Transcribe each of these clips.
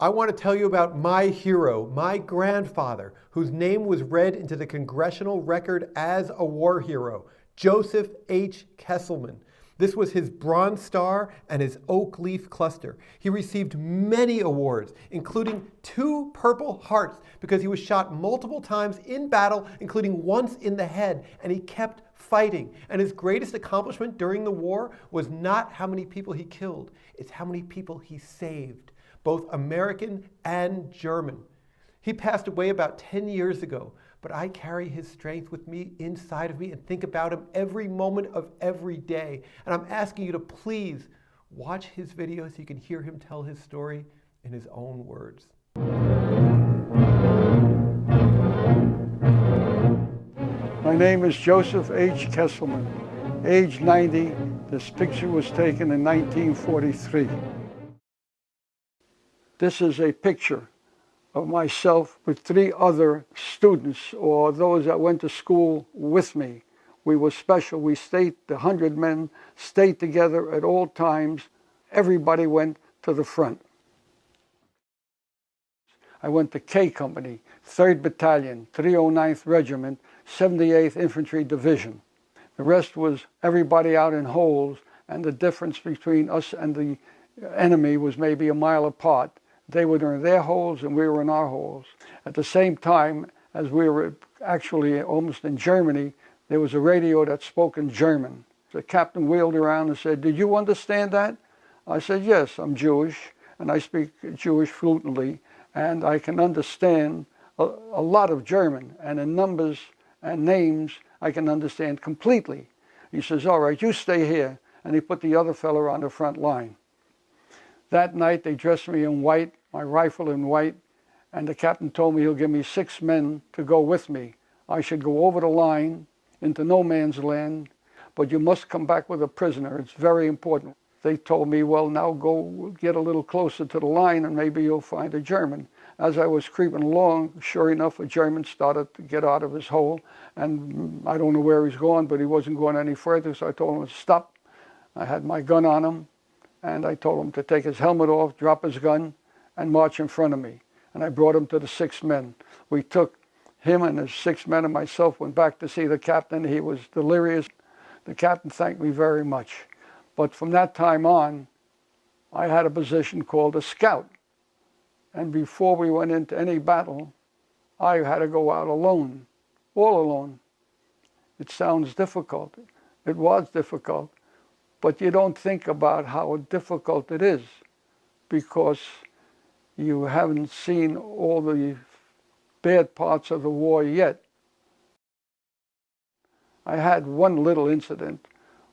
I want to tell you about my hero, my grandfather, whose name was read into the congressional record as a war hero, Joseph H. Kesselman. This was his Bronze Star and his Oak Leaf Cluster. He received many awards, including 2 Purple Hearts, because he was shot multiple times in battle, including once in the head, and he kept fighting. And his greatest accomplishment during the war was not how many people he killed, it's how many people he saved, both American and German. He passed away about 10 years ago, but I carry his strength with me inside of me and think about him every moment of every day. And I'm asking you to please watch his video so you can hear him tell his story in his own words. My name is Joseph H. Kesselman, age 90. This picture was taken in 1943. This is a picture of myself with 3 other students, or those that went to school with me. We were special. We stayed, the 100 men stayed together at all times. Everybody went to the front. I went to K Company, 3rd Battalion, 309th Regiment, 78th Infantry Division. The rest was everybody out in holes, and the difference between us and the enemy was maybe a mile apart. They were in their holes and we were in our holes. At the same time, as we were actually almost in Germany, there was a radio that spoke in German. The captain wheeled around and said, "Did you understand that?" I said, "Yes, I'm Jewish and I speak Jewish fluently and I can understand a lot of German, and in numbers and names I can understand completely." He says, "All right, you stay here." And he put the other fellow on the front line. That night they dressed me in white, my rifle in white, and the captain told me he'll give me 6 men to go with me. I should go over the line into no man's land, but you must come back with a prisoner. It's very important. They told me, well, now go get a little closer to the line and maybe you'll find a German. As I was creeping along, sure enough, a German started to get out of his hole, and I don't know where he's going, but he wasn't going any further, so I told him to stop. I had my gun on him, and I told him to take his helmet off, drop his gun, and march in front of me. And I brought him to the 6 men. We took him and his 6 men and myself, went back to see the captain. He was delirious. The captain thanked me very much. But from that time on, I had a position called a scout. And before we went into any battle, I had to go out alone, all alone. It sounds difficult. It was difficult. But you don't think about how difficult it is because you haven't seen all the bad parts of the war yet. I had one little incident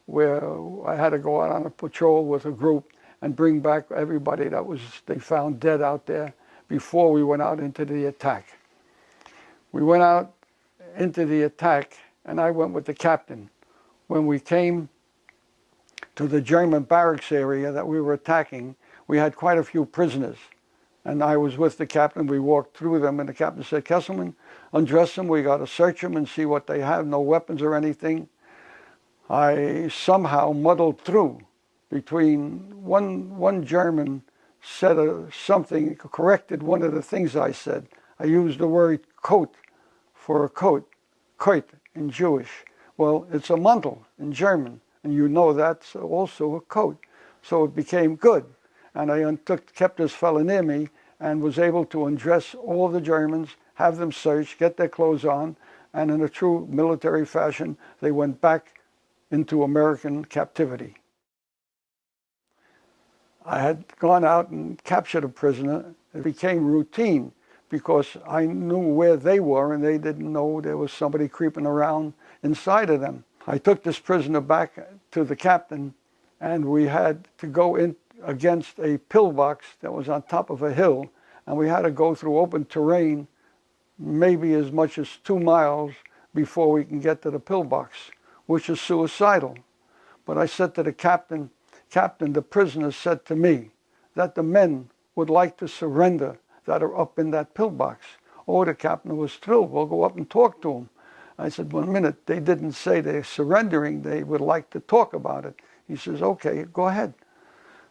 where I had to go out on a patrol with a group and bring back everybody that they found dead out there before we went out into the attack. We went out into the attack and I went with the captain. When we came to the German barracks area that we were attacking, we had quite a few prisoners. And I was with the captain. We walked through them and the captain said, "Kesselman, undress them. We got to search them and see what they have, no weapons or anything." I somehow muddled through between one German said something, corrected one of the things I said. I used the word coat for a coat, Koit in Jewish. Well, it's a mantel in German, and you know that's also a coat. So it became good. And I kept this fellow near me and was able to undress all the Germans, have them searched, get their clothes on, and in a true military fashion, they went back into American captivity. I had gone out and captured a prisoner. It became routine because I knew where they were and they didn't know there was somebody creeping around inside of them. I took this prisoner back to the captain and we had to go in against a pillbox that was on top of a hill, and we had to go through open terrain maybe as much as 2 miles before we can get to the pillbox, which is suicidal. But I said to the captain, the prisoner said to me that the men would like to surrender that are up in that pillbox. Oh, the captain was thrilled. We'll go up and talk to them. I said, 1 minute, they didn't say they're surrendering. They would like to talk about it. He says, okay, go ahead.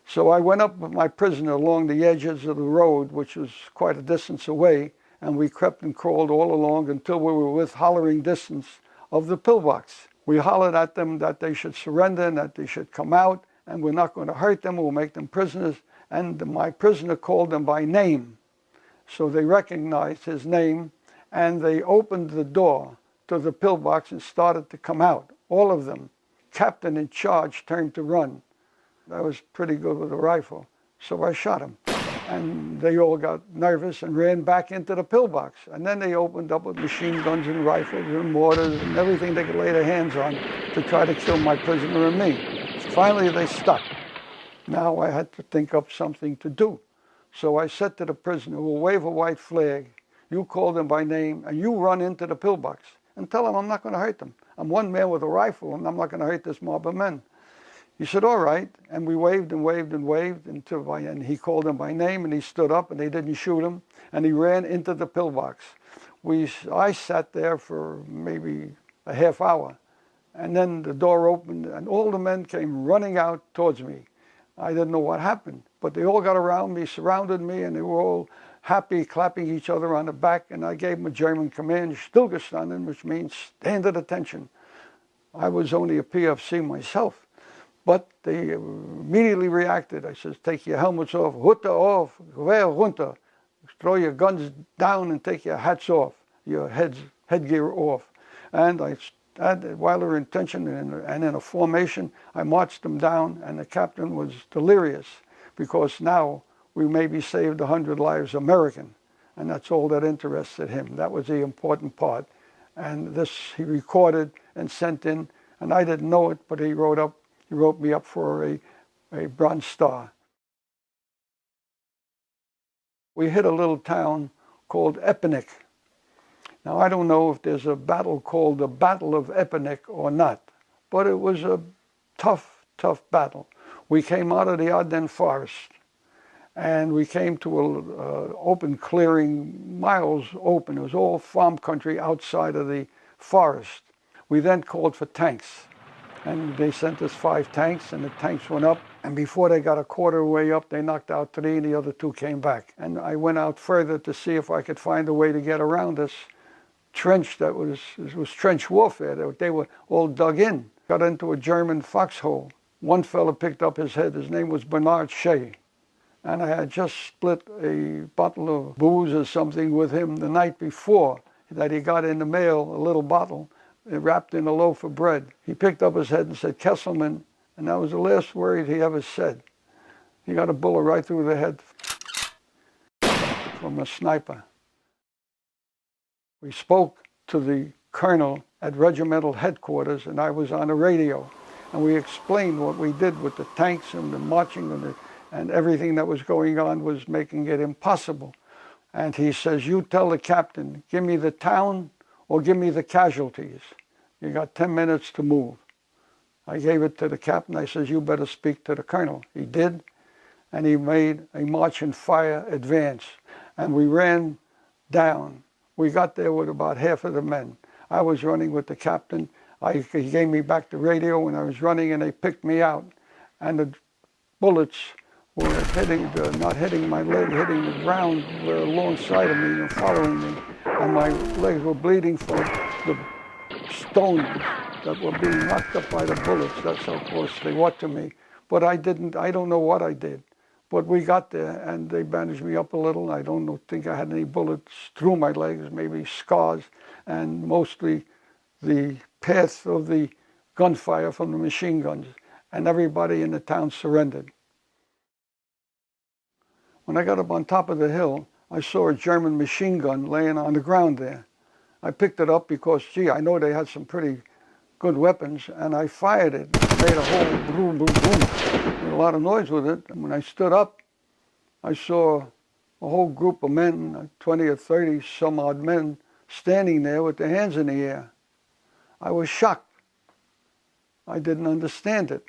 So I went up with my prisoner along the edges of the road, which was quite a distance away, and we crept and crawled all along until we were within hollering distance of the pillbox. We hollered at them that they should surrender and that they should come out, and we're not going to hurt them, we'll make them prisoners. And my prisoner called them by name. So they recognized his name, and they opened the door to the pillbox and started to come out, all of them. Captain in charge turned to run. I was pretty good with a rifle, so I shot him. And they all got nervous and ran back into the pillbox. And then they opened up with machine guns and rifles and mortars and everything they could lay their hands on to try to kill my prisoner and me. Finally, they stopped. Now I had to think up something to do. So I said to the prisoner, we'll wave a white flag, you call them by name, and you run into the pillbox and tell them I'm not going to hurt them. I'm one man with a rifle, and I'm not going to hurt this mob of men. He said, all right, and we waved and waved and waved, and he called them by name, and he stood up, and they didn't shoot him, and he ran into the pillbox. I sat there for maybe a half hour, and then the door opened, and all the men came running out towards me. I didn't know what happened, but they all got around me, surrounded me, and they were all happy, clapping each other on the back, and I gave them a German command, Stillgestanden, which means stand at attention. I was only a PFC myself. But they immediately reacted. I said, take your helmets off, Hutte off, Gewehr runter. Throw your guns down and take your hats off, your headgear off. And while they were in tension and in a formation, I marched them down, and the captain was delirious because now we maybe saved 100 lives American. And that's all that interested him. That was the important part. And this he recorded and sent in, and I didn't know it, but he wrote me up for a Bronze Star. We hit a little town called Epanic. Now, I don't know if there's a battle called the Battle of Epanic or not, but it was a tough, tough battle. We came out of the Ardennes forest, and we came to an open clearing, miles open. It was all farm country outside of the forest. We then called for tanks. And they sent us 5 tanks, and the tanks went up. And before they got a quarter way up, they knocked out 3, and the other 2 came back. And I went out further to see if I could find a way to get around this trench that was trench warfare. They were all dug in. Got into a German foxhole. One fella picked up his head. His name was Bernard Shea. And I had just split a bottle of booze or something with him the night before that he got in the mail, a little bottle, wrapped in a loaf of bread. He picked up his head and said, Kesselman, and that was the last word he ever said. He got a bullet right through the head from a sniper. We spoke to the colonel at regimental headquarters, and I was on the radio, and we explained what we did with the tanks and the marching and everything that was going on was making it impossible. And he says, you tell the captain, give me the town or give me the casualties. You got 10 minutes to move. I gave it to the captain. I says, you better speak to the colonel. He did, and he made a march and fire advance. And we ran down. We got there with about half of the men. I was running with the captain. He gave me back the radio when I was running, and they picked me out. And the bullets were not hitting my leg, hitting the ground, were alongside of me and following me. And my legs were bleeding from the stones that were being knocked up by the bullets. That's how close they were to me. But I don't know what I did. But we got there, and they bandaged me up a little. I don't think I had any bullets through my legs, maybe scars, and mostly the path of the gunfire from the machine guns. And everybody in the town surrendered. When I got up on top of the hill, I saw a German machine gun laying on the ground there. I picked it up because, gee, I know they had some pretty good weapons, and I fired it. Made a whole boom, boom, boom. Made a lot of noise with it. And when I stood up, I saw a whole group of men, 20 or 30 some odd men, standing there with their hands in the air. I was shocked. I didn't understand it.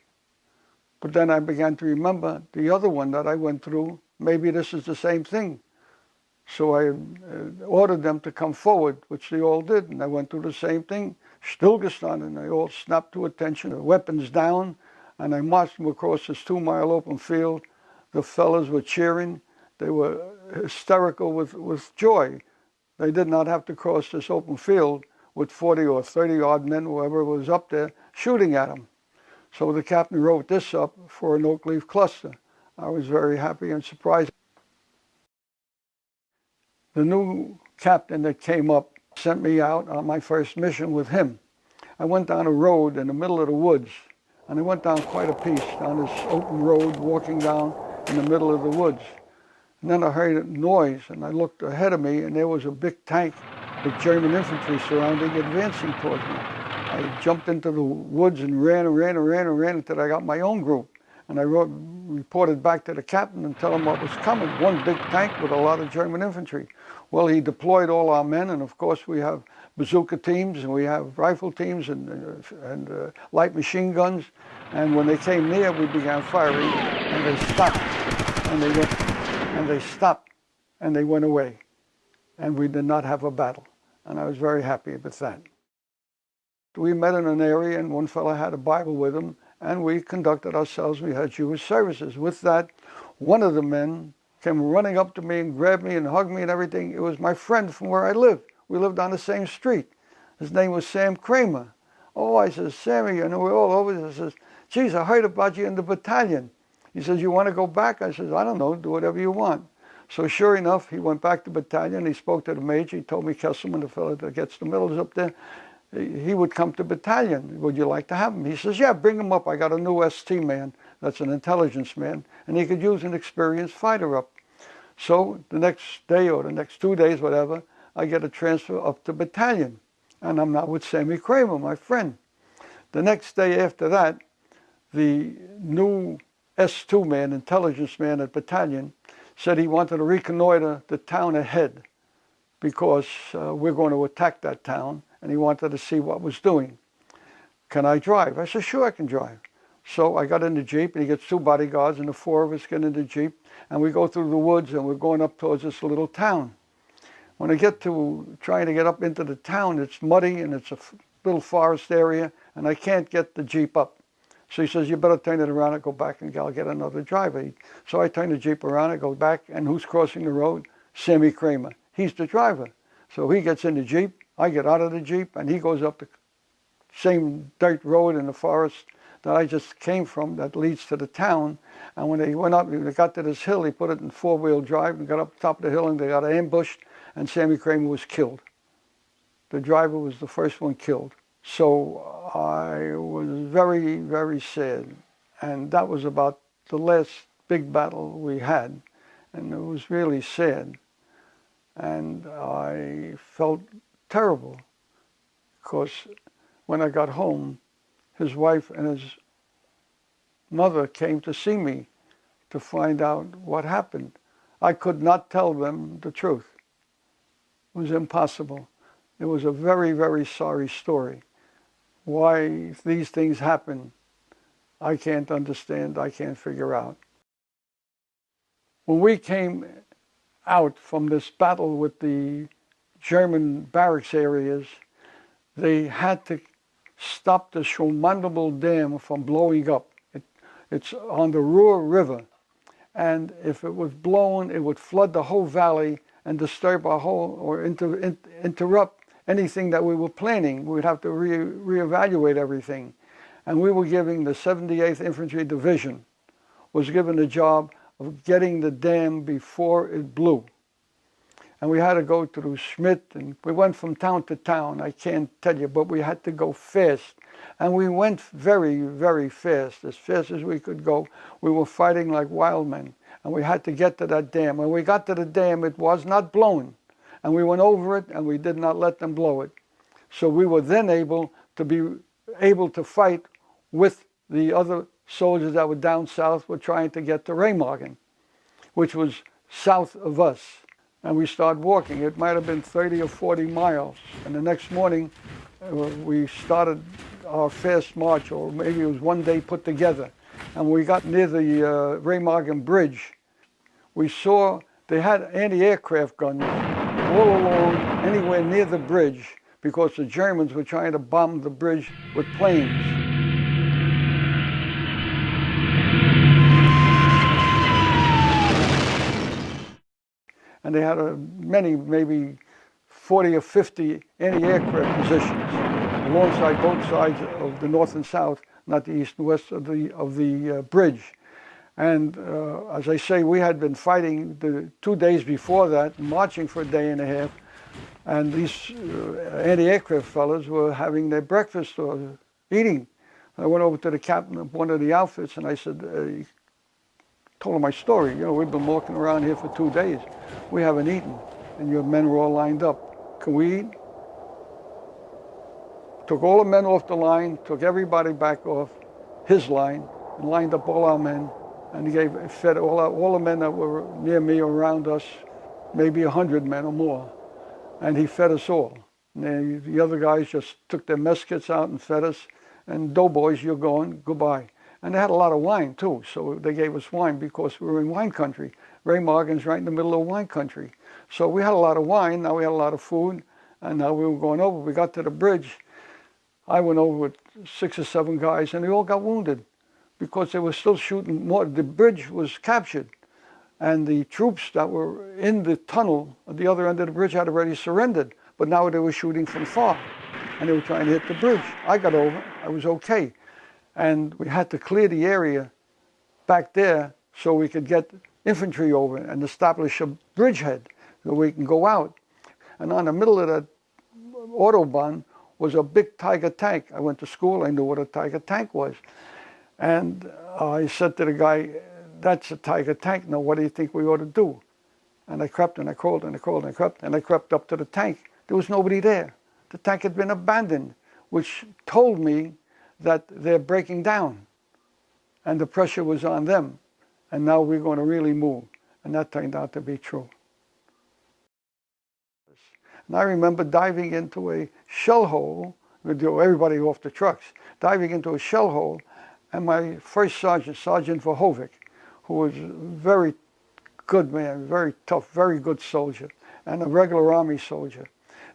But then I began to remember the other one that I went through. Maybe this is the same thing. So I ordered them to come forward, which they all did, and I went through the same thing. Stillgestanden, and they all snapped to attention, the weapons down, and I marched them across this 2-mile open field The fellas were cheering. They were hysterical with joy. They did not have to cross this open field with 40 or 30 odd men, whoever was up there, shooting at them. So the captain wrote this up for an oak leaf cluster. I was very happy and surprised. The new captain that came up sent me out on my first mission with him. I went down a road in the middle of the woods, and I went down quite a piece down this open road, walking down in the middle of the woods. And then I heard a noise, and I looked ahead of me, and there was a big tank with German infantry surrounding, advancing towards me. I jumped into the woods and ran until I got my own group. And I reported back to the captain and told him what was coming. One big tank with a lot of German infantry. Well, he deployed all our men, and of course we have bazooka teams, and we have rifle teams, and light machine guns. And when they came near, we began firing, and they stopped, and they stopped, and they went away. And we did not have a battle. And I was very happy with that. We met in an area, and one fellow had a Bible with him, and we conducted ourselves. We had Jewish services. With that, one of the men came running up to me and grabbed me and hugged me and everything. It was my friend from where I lived. We lived on the same street. His name was Sam Kramer. Oh, I says, Sammy, and we're all over this. I says, geez, I heard about you in the battalion. He says, you want to go back? I says, I don't know, do whatever you want. So sure enough, he went back to battalion. He spoke to the major. He told me Kesselman, the fellow that gets the medals up there, he would come to battalion. Would you like to have him? He says, yeah, bring him up. I got a new ST man. That's an intelligence man. And he could use an experienced fighter up. So the next day or the next 2 days, whatever, I get a transfer up to battalion. And I'm now with Sammy Kramer, my friend. The next day after that, the new S2 man, intelligence man at battalion, said he wanted to reconnoiter the town ahead because we're going to attack that town, and he wanted to see what was doing. Can I drive? I said, sure, I can drive. So I got in the Jeep, and he gets 2 bodyguards, and the 4 of us get in the Jeep, and we go through the woods, and we're going up towards this little town. When I get to trying to get up into the town, it's muddy, and it's a little forest area, and I can't get the Jeep up. So he says, you better turn it around and go back, and I'll get another driver. So I turn the Jeep around, I go back, and who's crossing the road? Sammy Kramer. He's the driver. So he gets in the Jeep, I get out of the Jeep, and he goes up the same dirt road in the forest that I just came from that leads to the town. And when they went up, they got to this hill, he put it in 4-wheel drive and got up top of the hill, and they got ambushed, and Sammy Kramer was killed. The driver was the first one killed. So I was very, very sad. And that was about the last big battle we had. And it was really sad. And I felt terrible because when I got home, his wife and his mother came to see me to find out what happened. I could not tell them the truth. It was impossible. It was a very, very sorry story. Why these things happen, I can't understand, I can't figure out. When we came out from this battle with the German barracks areas, they had to stop the Schomandable Dam from blowing up. It's on the Ruhr River, and if it was blown, it would flood the whole valley and disturb our whole, or interrupt anything that we were planning. We'd have to reevaluate everything. And we were giving the 78th Infantry Division, was given the job of getting the dam before it blew. And we had to go through Schmidt, and we went from town to town, I can't tell you, but we had to go fast. And we went very, very fast as we could go. We were fighting like wild men, and we had to get to that dam. When we got to the dam, it was not blown. And we went over it, and we did not let them blow it. So we were then able to fight with the other soldiers that were down south, were trying to get to Remagen, which was south of us. And we started walking. It might have been 30 or 40 miles. And the next morning, we started our fast march, or maybe it was one day put together. And when we got near the Remagen Bridge, we saw they had anti-aircraft guns all along, anywhere near the bridge, because the Germans were trying to bomb the bridge with planes. and they had many, maybe 40 or 50 anti-aircraft positions alongside both sides of the north and south, not the east and west of the bridge. And as I say, we had been fighting the 2 days before that, marching for a day and a half, and these anti-aircraft fellows were having their breakfast or eating. I went over to the captain of one of the outfits and I said, told him my story. You know, we've been walking around here for 2 days. We haven't eaten, and your men were all lined up. Can we eat? Took all the men off the line, took everybody back off his line, and lined up all our men, and he fed all the men that were near me or around us, maybe 100 men or more, and he fed us all. And the other guys just took their mess kits out and fed us, and doughboys, you're going, goodbye. And they had a lot of wine too, so they gave us wine because we were in wine country. Remagen's right in the middle of wine country. So we had a lot of wine, now we had a lot of food, and now we were going over. We got to the bridge. I went over with 6 or 7 guys, and they all got wounded because they were still shooting more. The bridge was captured, and the troops that were in the tunnel at the other end of the bridge had already surrendered, but now they were shooting from far, and they were trying to hit the bridge. I got over, I was okay. And we had to clear the area back there so we could get infantry over and establish a bridgehead so we can go out. And on the middle of that autobahn was a big Tiger tank. I went to school, I knew what a Tiger tank was. And I said to the guy, that's a Tiger tank, now what do you think we ought to do? And I crept and I crawled and I crawled and I crept and I crept up to the tank. There was nobody there. The tank had been abandoned, which told me that they're breaking down and the pressure was on them, and now we're going to really move. And that turned out to be true. And I remember diving into a shell hole, with everybody off the trucks, diving into a shell hole, and my first sergeant, Sergeant Verhoevic, who was a very good man, very tough, very good soldier, and a regular Army soldier,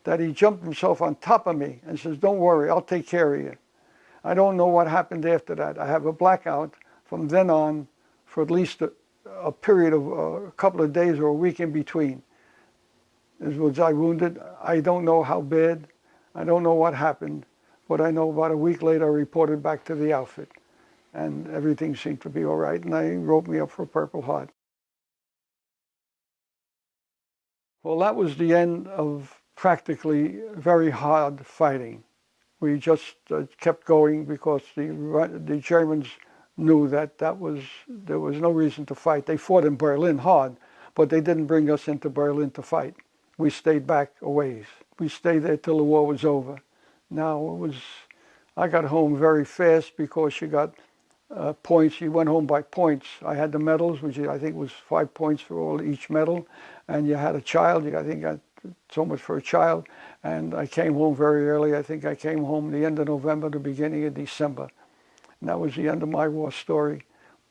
that he jumped himself on top of me and says, don't worry, I'll take care of you. I don't know what happened after that. I have a blackout from then on for at least a period of a couple of days or a week in between. Was I wounded? I don't know how bad. I don't know what happened. But I know about a week later I reported back to the outfit. And everything seemed to be all right. And they wrote me up for Purple Heart. Well, that was the end of practically very hard fighting. We just kept going because the Germans knew that there was no reason to fight. They fought in Berlin hard, but they didn't bring us into Berlin to fight. We stayed back a ways. We stayed there till the war was over. Now I got home very fast because you got points. You went home by points. I had the medals, which I think was 5 points for each medal, and you had a child. I think got so much for a child, and I came home very early. I think I came home the end of November, the beginning of December. And that was the end of my war story.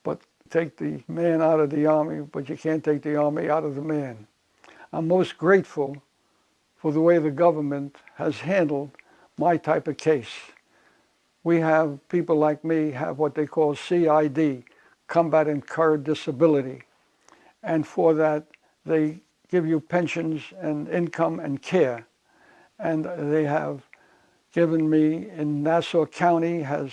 But take the man out of the Army, but you can't take the Army out of the man. I'm most grateful for the way the government has handled my type of case. We have people like me have what they call CID, Combat Incurred Disability. And for that, they give you pensions and income and care. And they have given me in Nassau County has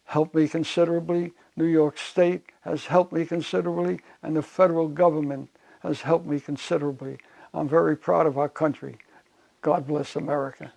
helped me considerably. New York State has helped me considerably. And the federal government has helped me considerably. I'm very proud of our country. God bless America.